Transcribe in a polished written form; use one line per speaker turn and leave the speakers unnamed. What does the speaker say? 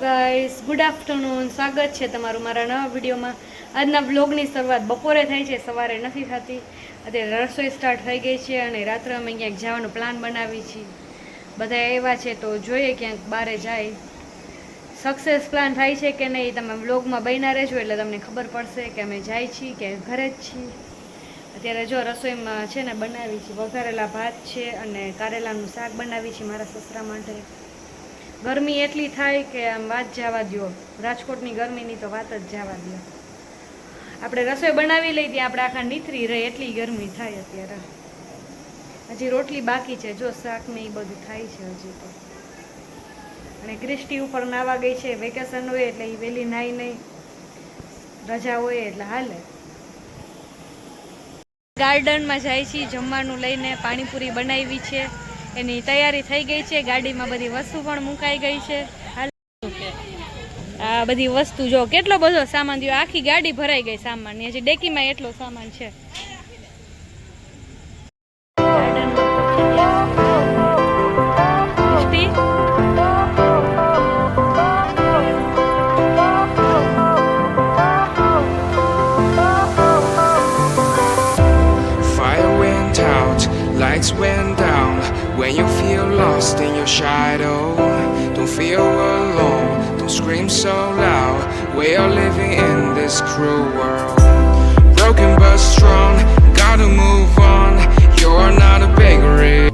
Guys, good afternoon. સ્વાગત છે તમારું મારા નવા વિડીયોમાં. આજના વ્લોગની શરૂઆત બપોરે થાય છે, સવારે નથી થતી. અત્યારે રસોઈ સ્ટાર્ટ થઈ ગઈ છે અને રાત્રે અમે ક્યાંક જવાનો પ્લાન બનાવી છીએ. બધા એવા છે તો જોઈએ ક્યાંક બહારે જાય. સક્સેસ પ્લાન થાય છે કે નહીં તમે વ્લોગમાં બન્યા રહેજો એટલે તમને ખબર પડશે કે અમે જાય છીએ કે ઘરે જ છીએ. અત્યારે જો રસોઈમાં છે ને બનાવી છે વઘારેલા ભાત છે અને કારેલાનું શાક બનાવી છે મારા સસરા માટે. ગરમી એટલી થાય કે આમ વાત જવા દો, રાજકોટની ગરમીની તો વાત જ જવા દો. આપણે રસોઈ બનાવી લઈ ત્યાં આપણે આખા નીતરી રહે એટલી ગરમી થાય અત્યારે. હજી રોટલી બાકી છે, જો શાક ને એ બધું થાય છે હજી તો. અને ક્રિસ્ટી ઉપર નાવા ગઈ છે, વેકેશન હોય એટલે એ વહેલી નાઈ નહીં, રજા હોય એટલે હાલે. ગાર્ડનમાં જાય છે જમવાનું લઈને, પાણીપુરી બનાવી છે, એની તૈયારી થઈ ગઈ છે. ગાડીમાં બધી વસ્તુ પણ મુકાઈ ગઈ છે. આ બધી વસ્તુ જો કેટલો બધો સામાન થયો, આખી ગાડી ભરાઈ ગઈ સામાન. હજી ડેકીમાં એટલો સામાન છે.
Lights went down when you feel lost in your shadow. Don't feel alone, don't scream so loud. We are living in this cruel world. Broken but strong, gotta move on. You're not a bakery.